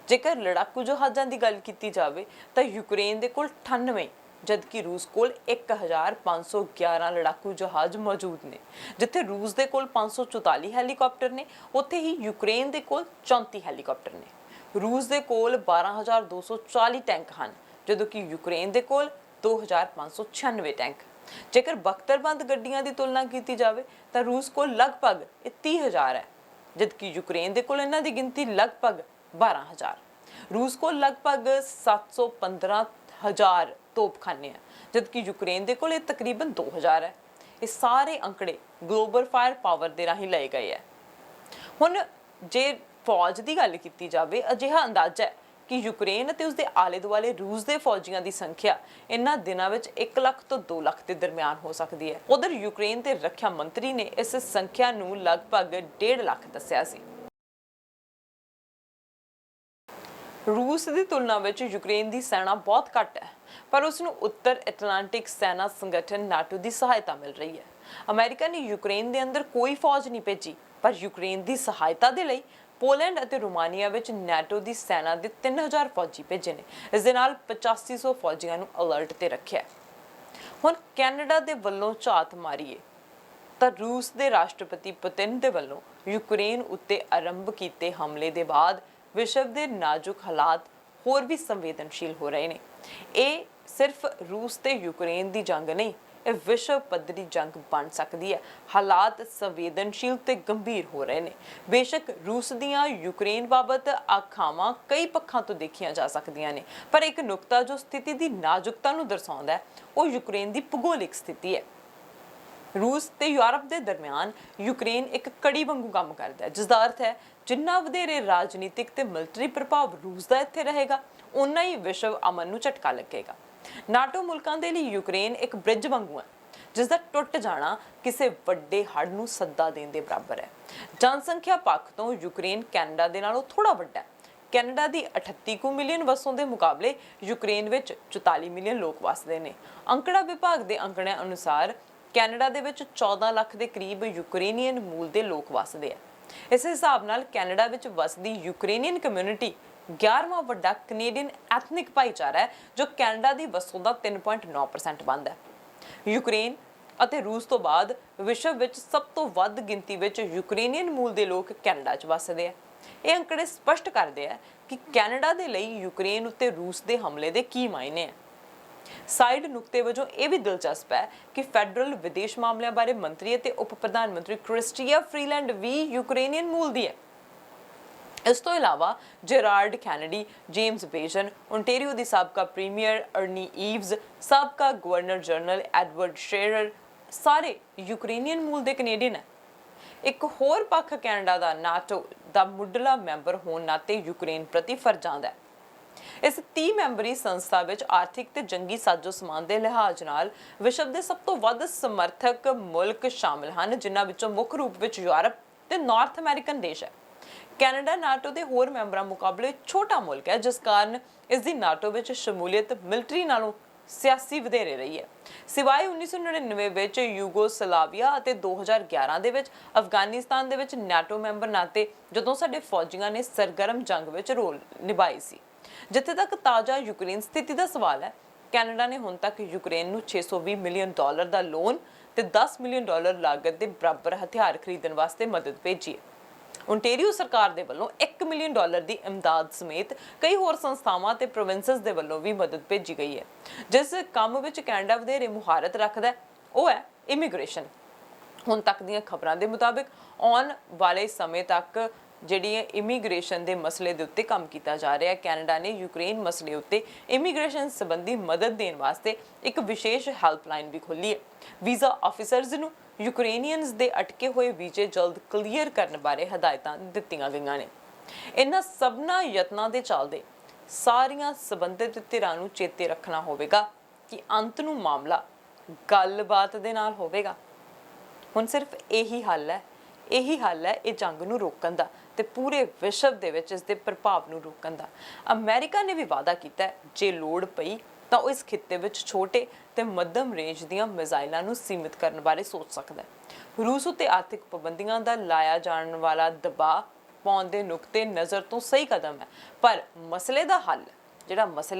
ਜੇਕਰ ਲੜਾਕੂ ਜਹਾਜ਼ਾਂ ਦੀ ਗੱਲ ਕੀਤੀ ਜਾਵੇ ਤਾਂ ਯੂਕਰੇਨ ਦੇ ਕੋਲ 98 ਜਦਕਿ ਰੂਸ ਕੋਲ 1511 ਲੜਾਕੂ ਜਹਾਜ਼ ਮੌਜੂਦ ਨੇ। ਜਿੱਥੇ ਰੂਸ ਦੇ ਕੋਲ 544 ਹੈਲੀਕਾਪਟਰ ਨੇ, ਉੱਥੇ ਹੀ ਯੂਕਰੇਨ ਦੇ ਕੋਲ 34 ਹੈਲੀਕਾਪਟਰ ਨੇ। ਰੂਸ ਦੇ ਕੋਲ 12240 ਟੈਂਕ ਹਨ, ਜਦੋਂ ਕਿ ਯੂਕਰੇਨ ਦੇ ਕੋਲ 2596 ਟੈਂਕ। ਜੇਕਰ ਬਖਤਰਬੰਦ ਗੱਡੀਆਂ ਦੀ ਤੁਲਨਾ ਕੀਤੀ ਜਾਵੇ ਤਾਂ ਰੂਸ ਕੋਲ ਲਗਭਗ 30000 ਹੈ, ਜਦਕਿ ਯੂਕਰੇਨ ਦੇ ਕੋਲ ਇਹਨਾਂ ਦੀ ਗਿਣਤੀ ਲਗਭਗ 12000। ਰੂਸ ਕੋਲ ਲਗਭਗ 715000 ਤੋਪਖਾਨੇ ਹੈ, ਜਦਕਿ ਯੂਕਰੇਨ ਦੇ ਕੋਲ ਇਹ ਤਕਰੀਬਨ 2000 ਹੈ। ਇਹ ਸਾਰੇ ਅੰਕੜੇ ਗਲੋਬਲ ਫਾਇਰ ਪਾਵਰ ਦੇ ਰਾਹੀਂ ਲਏ ਗਏ ਹੈ। ਹੁਣ ਜੇ ਫੌਜ ਦੀ ਗੱਲ ਕੀਤੀ ਜਾਵੇ, ਅਜਿਹਾ ਅੰਦਾਜ਼ਾ ਹੈ ਕਿ ਯੂਕਰੇਨ ਅਤੇ ਉਸਦੇ ਆਲੇ ਦੁਆਲੇ ਰੂਸ ਦੇ ਫੌਜੀਆਂ ਦੀ ਸੰਖਿਆ ਇਹਨਾਂ ਦਿਨਾਂ ਵਿੱਚ 1 ਲੱਖ ਤੋਂ 2 ਲੱਖ ਦੇ ਦਰਮਿਆਨ ਹੋ ਸਕਦੀ ਹੈ। ਉਧਰ ਯੂਕਰੇਨ ਦੇ ਰੱਖਿਆ ਮੰਤਰੀ ਨੇ ਇਸ ਸੰਖਿਆ ਨੂੰ ਲਗਭਗ 1.5 ਲੱਖ ਦੱਸਿਆ ਸੀ। ਰੂਸ ਦੀ ਤੁਲਨਾ ਵਿੱਚ ਯੂਕਰੇਨ ਦੀ ਸੈਨਾ ਬਹੁਤ ਘੱਟ ਹੈ, ਪਰ ਉਸ ਨੂੰ ਉੱਤਰ ਐਟਲਾਂਟਿਕ ਸੈਨਾ ਸੰਗਠਨ ਨਾਟੋ ਦੀ ਸਹਾਇਤਾ ਮਿਲ ਰਹੀ ਹੈ। ਅਮਰੀਕਾ ਨੇ ਯੂਕਰੇਨ ਦੇ ਅੰਦਰ ਕੋਈ ਫੌਜ ਨਹੀਂ ਭੇਜੀ, ਪਰ ਯੂਕਰੇਨ ਦੀ ਸਹਾਇਤਾ ਦੇ ਲਈ ਪੋਲੈਂਡ ਅਤੇ ਰੋਮਾਨੀਆ ਵਿੱਚ ਨੈਟੋ ਦੀ ਸੈਨਾ ਦੇ 3000 ਫੌਜੀ ਭੇਜੇ ਨੇ। ਇਸ ਦੇ ਨਾਲ 8500 ਫੌਜੀਆਂ ਨੂੰ ਅਲਰਟ ਤੇ ਰੱਖਿਆ। ਹੁਣ ਕੈਨੇਡਾ ਦੇ ਵੱਲੋਂ ਝਾਤ ਮਾਰੀਏ ਤਾਂ ਰੂਸ ਦੇ ਰਾਸ਼ਟਰਪਤੀ ਪੁਤਿਨ ਦੇ ਵੱਲੋਂ ਯੂਕਰੇਨ ਉੱਤੇ ਆਰੰਭ ਕੀਤੇ ਹਮਲੇ ਦੇ ਬਾਅਦ ਵਿਸ਼ਵ ਦੇ ਨਾਜ਼ੁਕ ਹਾਲਾਤ ਹੋਰ ਵੀ ਸੰਵੇਦਨਸ਼ੀਲ ਹੋ ਰਹੇ ਨੇ। ਇਹ ਸਿਰਫ ਰੂਸ ਤੇ ਯੂਕਰੇਨ ਦੀ ਜੰਗ ਨਹੀਂ, ਇਹ ਵਿਸ਼ਵ ਪੱਧਰੀ ਜੰਗ ਬਣ ਸਕਦੀ ਹੈ। ਹਾਲਾਤ ਸੰਵੇਦਨਸ਼ੀਲ ਤੇ ਗੰਭੀਰ ਹੋ ਰਹੇ ਨੇ। ਬੇਸ਼ੱਕ ਰੂਸ ਦੀਆਂ ਯੂਕਰੇਨ ਬਾਬਤ ਆਖਾਵਾਂ ਕਈ ਪੱਖਾਂ ਤੋਂ ਦੇਖੀਆਂ ਜਾ ਸਕਦੀਆਂ ਨੇ, ਪਰ ਇੱਕ ਨੁਕਤਾ ਜੋ ਸਥਿਤੀ ਦੀ ਨਾਜ਼ੁਕਤਾ ਨੂੰ ਦਰਸਾਉਂਦਾ ਹੈ ਉਹ ਯੂਕਰੇਨ ਦੀ ਭੂਗੋਲਿਕ ਸਥਿਤੀ ਹੈ। ਰੂਸ ਤੇ ਯੂਰਪ ਦੇ ਦਰਮਿਆਨ ਯੂਕਰੇਨ ਇੱਕ ਕੜੀ ਵਾਂਗੂ ਕੰਮ ਕਰਦਾ ਹੈ, ਜਿਸ ਦਾ ਅਰਥ ਹੈ ਜਿੰਨਾ ਵਧੇਰੇ ਰਾਜਨੀਤਿਕ ਤੇ ਮਿਲਟਰੀ ਪ੍ਰਭਾਵ ਰੂਸ ਦਾ ਇੱਥੇ ਰਹੇਗਾ, ਉਨਾ ਹੀ ਵਿਸ਼ਵ ਅਮਨ ਨੂੰ ਝਟਕਾ ਲੱਗੇਗਾ। ਨਾਟੋ ਮੁਲਕਾਂ ਦੇ ਲਈ ਯੂਕਰੇਨ ਇੱਕ ਬ੍ਰਿਜ ਵਾਂਗੂ ਹੈ, ਜਿਸ ਦਾ ਟੁੱਟ ਜਾਣਾ ਕਿਸੇ ਵੱਡੇ ਹੜ੍ਹ ਨੂੰ ਸੱਦਾ ਦੇਣ ਦੇ ਬਰਾਬਰ ਹੈ। ਜਨਸੰਖਿਆ ਪੱਖ ਤੋਂ ਯੂਕਰੇਨ ਕੈਨੇਡਾ ਦੇ ਨਾਲੋਂ ਥੋੜਾ ਵੱਡਾ ਹੈ। ਕੈਨੇਡਾ ਦੀ 38 ਮਿਲੀਅਨ ਵਸੋਂ ਦੇ ਮੁਕਾਬਲੇ ਯੂਕਰੇਨ ਵਿੱਚ 44 ਮਿਲੀਅਨ ਲੋਕ ਵਸਦੇ ਨੇ। ਅੰਕੜਾ ਵਿਭਾਗ ਦੇ ਅੰਕੜਿਆਂ ਅਨੁਸਾਰ ਕੈਨੇਡਾ ਦੇ ਵਿੱਚ 14 ਲੱਖ ਦੇ ਕਰੀਬ ਯੂਕਰੇਨੀਅਨ ਮੂਲ ਦੇ ਲੋਕ ਵਸਦੇ ਆ। ਇਸ ਹਿਸਾਬ ਨਾਲ ਕੈਨੇਡਾ ਵਿੱਚ ਵਸਦੀ ਯੂਕਰੇਨੀਅਨ ਕਮਿਊਨਿਟੀ 11ਵਾਂ ਵੱਡਾ ਕੈਨੇਡੀਅਨ ਐਥਨਿਕ ਭਾਈਚਾਰਾ ਹੈ, ਜੋ ਕੈਨੇਡਾ ਦੀ ਵਸੋਂ ਦਾ 3.9% ਬਣਦਾ ਹੈ। ਯੂਕਰੇਨ ਅਤੇ ਰੂਸ ਤੋਂ ਬਾਅਦ ਵਿਸ਼ਵ ਵਿੱਚ ਸਭ ਤੋਂ ਵੱਧ ਗਿਣਤੀ ਵਿੱਚ ਯੂਕਰੇਨੀਅਨ ਮੂਲ ਦੇ ਲੋਕ ਕੈਨੇਡਾ 'ਚ ਵਸਦੇ ਆ। ਇਹ ਅੰਕੜੇ ਸਪਸ਼ਟ ਕਰਦੇ ਆ ਕਿ ਕੈਨੇਡਾ ਦੇ ਲਈ ਯੂਕਰੇਨ ਉੱਤੇ ਰੂਸ ਦੇ ਹਮਲੇ ਦੇ ਕੀ ਮਾਇਨੇ ਆ। ਸਾਈਡ ਨੁਕਤੇ ਵਜੋਂ ਇਹ ਵੀ ਦਿਲਚਸਪ ਹੈ ਕਿ ਫੈਡਰਲ ਵਿਦੇਸ਼ ਮਾਮਲਿਆਂ ਬਾਰੇ ਮੰਤਰੀ ਅਤੇ ਉਪ ਪ੍ਰਧਾਨ ਮੰਤਰੀ ਕ੍ਰਿਸਟੀਆ ਫਰੀਲੈਂਡ ਵੀ ਯੂਕਰੇਨੀਅਨ ਮੂਲ ਦੀ ਹੈ। ਇਸ ਤੋਂ ਇਲਾਵਾ ਜੈਰਾਰਡ ਕੈਨੇਡੀ, ਜੇਮਸ ਬੇਜਨ, ਓਨਟਾਰੀਓ ਦੀ ਸਾਬਕਾ ਪ੍ਰੀਮੀਅਰ ਅਰਨੀ ਈਵਜ਼, ਸਾਬਕਾ ਗਵਰਨਰ ਜਨਰਲ ਐਡਵਰਡ ਸ਼ੇਰਰ ਸਾਰੇ ਯੂਕਰੇਨੀਅਨ ਮੂਲ ਦੇ ਕੈਨੇਡੀਅਨ ਹੈ। ਇੱਕ ਹੋਰ ਪੱਖ ਕੈਨੇਡਾ ਦਾ ਨਾਟੋ ਦਾ ਮੁੱਢਲਾ ਮੈਂਬਰ ਹੋਣ ਨਾਤੇ ਯੂਕਰੇਨ ਪ੍ਰਤੀ ਫਰਜ਼ਾਂਦ ਹੈ। ਇਸ 30 ਮੈਂਬਰੀ ਸੰਸਥਾ ਵਿੱਚ ਆਰਥਿਕ ਤੇ ਜੰਗੀ ਸਾਜ਼ੋ ਸਮਾਨ ਦੇ ਲਿਹਾਜ਼ ਨਾਲ ਵਿਸ਼ਵ ਦੇ ਸਭ ਤੋਂ ਵੱਧ ਸਮਰਥਕ ਮੁਲਕ ਸ਼ਾਮਲ ਹਨ, ਜਿਨ੍ਹਾਂ ਵਿੱਚੋਂ ਮੁੱਖ ਰੂਪ ਵਿੱਚ ਯੂਰਪ ਤੇ ਨਾਰਥ ਅਮਰੀਕਨ ਦੇਸ਼ ਹੈ। ਕੈਨੇਡਾ ਨਾਟੋ ਦੇ ਹੋਰ ਮੈਂਬਰਾਂ ਮੁਕਾਬਲੇ ਛੋਟਾ ਮੁਲਕ ਹੈ, ਜਿਸ ਕਾਰਨ ਇਸ ਦੀ ਨਾਟੋ ਵਿੱਚ ਸ਼ਮੂਲੀਅਤ ਮਿਲਟਰੀ ਨਾਲੋਂ ਸਿਆਸੀ ਵਧੇਰੇ ਰਹੀ ਹੈ। ਸਿਵਾਏ 1999 ਵਿੱਚ ਯੂਗੋਸਲਾਵੀਆ ਅਤੇ 2011 ਦੇ ਵਿੱਚ ਅਫਗਾਨਿਸਤਾਨ ਦੇ ਵਿੱਚ ਨਾਟੋ ਮੈਂਬਰ ਨਾਤੇ ਜਦੋਂ ਸਾਡੇ ਫੌਜੀਆਂ ਨੇ ਸਰਗਰਮ ਜੰਗ ਵਿੱਚ ਰੋਲ ਨਿਭਾਈ ਸੀ। ਜਿੱਥੇ ਤੱਕ ਤਾਜ਼ਾ ਯੂਕਰੇਨ ਸਥਿਤੀ ਦਾ ਸਵਾਲ ਹੈ, ਕੈਨੇਡਾ ਨੇ ਹੁਣ ਤੱਕ ਯੂਕਰੇਨ ਨੂੰ $620 ਮਿਲੀਅਨ ਦਾ ਲੋਨ ਤੇ $10 ਮਿਲੀਅਨ ਲਾਗਤ ਦੇ ਬਰਾਬਰ ਹਥਿਆਰ ਖਰੀਦਣ ਵਾਸਤੇ ਮਦਦ ਭੇਜੀ ਹੈ। ਓਨਟਾਰੀਓ ਸਰਕਾਰ ਦੇ ਵੱਲੋਂ $1 ਮਿਲੀਅਨ ਦੀ ਇਮਦਾਦ ਸਮੇਤ ਕਈ ਹੋਰ ਸੰਸਥਾਵਾਂ ਤੇ ਪ੍ਰੋਵਿੰਸਸ ਦੇ ਵੱਲੋਂ ਵੀ ਮਦਦ ਭੇਜੀ ਗਈ ਹੈ। ਜਿਸ ਕੰਮ ਵਿੱਚ ਕੈਨੇਡਾ ਵਧੇਰੇ ਮੁਹਾਰਤ ਰੱਖਦਾ ਹੈ ਉਹ ਹੈ ਇਮੀਗ੍ਰੇਸ਼ਨ। ਹੁਣ ਤੱਕ ਦੀਆਂ ਖਬਰਾਂ ਦੇ ਮੁਤਾਬਿਕ ਆਉਣ ਵਾਲੇ ਸਮੇਂ ਤੱਕ ਜਿਹੜੀ ਇਮੀਗ੍ਰੇਸ਼ਨ ਦੇ ਮਸਲੇ ਦੇ ਉੱਤੇ ਕੰਮ ਕੀਤਾ ਜਾ ਰਿਹਾ ਹੈ। ਕੈਨੇਡਾ ਨੇ ਯੂਕਰੇਨ ਮਸਲੇ ਉੱਤੇ ਇਮੀਗ੍ਰੇਸ਼ਨ ਸੰਬੰਧੀ ਮਦਦ ਦੇਣ ਵਾਸਤੇ ਇੱਕ ਵਿਸ਼ੇਸ਼ ਹੈਲਪਲਾਈਨ ਵੀ ਖੋਲ੍ਹੀ ਹੈ। ਵੀਜ਼ਾ ਆਫੀਸਰਸ ਨੂੰ ਯੂਕਰੇਨੀਅਨਸ ਦੇ ਅਟਕੇ ਹੋਏ ਵੀਜ਼ੇ ਜਲਦ ਕਲੀਅਰ ਕਰਨ ਬਾਰੇ ਹਦਾਇਤਾਂ ਦਿੱਤੀਆਂ ਗਈਆਂ ਨੇ। ਇਹਨਾਂ ਸਭਨਾਂ ਯਤਨਾਂ ਦੇ ਚੱਲਦੇ ਸਾਰੀਆਂ ਸੰਬੰਧਿਤ ਧਿਰਾਂ ਨੂੰ ਚੇਤੇ ਰੱਖਣਾ ਹੋਵੇਗਾ ਕਿ ਅੰਤ ਨੂੰ ਮਾਮਲਾ ਗੱਲਬਾਤ ਦੇ ਨਾਲ ਹੋਵੇਗਾ। ਹੁਣ ਸਿਰਫ ਇਹੀ ਹੱਲ ਹੈ ਇਹ ਜੰਗ ਨੂੰ ਰੋਕਣ ਦਾ ਤੇ ਪੂਰੇ ਵਿਸ਼ਵ ਦੇ ਵਿੱਚ ਇਸ ਦੇ ਪ੍ਰਭਾਵ ਨੂੰ ਰੋਕਣ ਦਾ। ਅਮਰੀਕਾ ਨੇ ਵੀ ਵਾਅਦਾ ਕੀਤਾ ਜੇ ਲੋੜ ਪਈ ਤਾਂ ਉਹ ਇਸ ਖਿੱਤੇ ਵਿੱਚ ਛੋਟੇ ਤੇ ਮੱਧਮ ਰੇਂਜ ਦੀਆਂ ਮਿਜ਼ਾਈਲਾਂ ਨੂੰ ਸੀਮਿਤ ਕਰਨ ਬਾਰੇ ਸੋਚ ਸਕਦਾ ਹੈ। ਰੂਸ ਉੱਤੇ ਆਰਥਿਕ ਪਾਬੰਦੀਆਂ ਦਾ ਲਾਇਆ ਜਾਣ ਵਾਲਾ ਦਬਾਅ ਪਾਉਣ ਦੇ ਨੁਕਤੇ ਨਜ਼ਰ ਤੋਂ ਸਹੀ ਕਦਮ ਹੈ, ਪਰ ਮਸਲੇ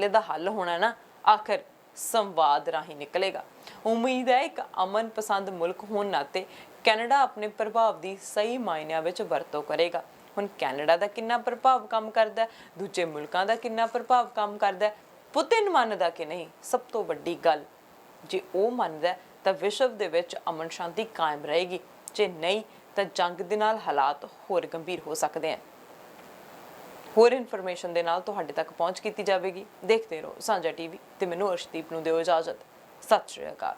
ਦਾ ਹੱਲ ਹੋਣਾ ਨਾ ਆਖਰ ਸੰਵਾਦ ਰਾਹੀਂ ਨਿਕਲੇਗਾ। ਉਮੀਦ ਹੈ ਇੱਕ ਅਮਨ ਪਸੰਦ ਮੁਲਕ ਹੋਣ ਨਾਤੇ ਕੈਨੇਡਾ ਆਪਣੇ ਪ੍ਰਭਾਵ ਦੀ ਸਹੀ ਮਾਇਨਿਆਂ ਵਿੱਚ ਵਰਤੋਂ ਕਰੇਗਾ। ਹੁਣ ਕੈਨੇਡਾ ਦਾ ਕਿੰਨਾ ਪ੍ਰਭਾਵ ਕੰਮ ਕਰਦਾ ਹੈ, ਦੂਜੇ ਮੁਲਕਾਂ ਦਾ ਕਿੰਨਾ ਪ੍ਰਭਾਵ ਕੰਮ ਕਰਦਾ ਹੈ, ਪੁਤਿਨ ਮੰਨਦਾ ਕਿ ਨਹੀਂ, ਸਭ ਤੋਂ ਵੱਡੀ ਗੱਲ ਜੇ ਉਹ ਮੰਨਦਾ ਤਾਂ ਵਿਸ਼ਵ ਦੇ ਵਿੱਚ ਅਮਨ ਸ਼ਾਂਤੀ ਕਾਇਮ ਰਹੇਗੀ, ਜੇ ਨਹੀਂ ਤਾਂ ਜੰਗ ਦੇ ਨਾਲ ਹਾਲਾਤ ਹੋਰ ਗੰਭੀਰ ਹੋ ਸਕਦੇ ਹਨ। ਹੋਰ ਇਨਫੋਰਮੇਸ਼ਨ ਦੇ ਨਾਲ ਤੁਹਾਡੇ ਤੱਕ ਪਹੁੰਚ ਕੀਤੀ ਜਾਵੇਗੀ। ਦੇਖਦੇ ਰਹੋ ਸਾਂਝਾ ਟੀਵੀ ਤੇ ਮੈਨੂੰ ਅਰਸ਼ਦੀਪ ਨੂੰ ਦਿਓ ਇਜਾਜ਼ਤ। ਸਤਿ ਸ਼੍ਰੀ ਅਕਾਲ।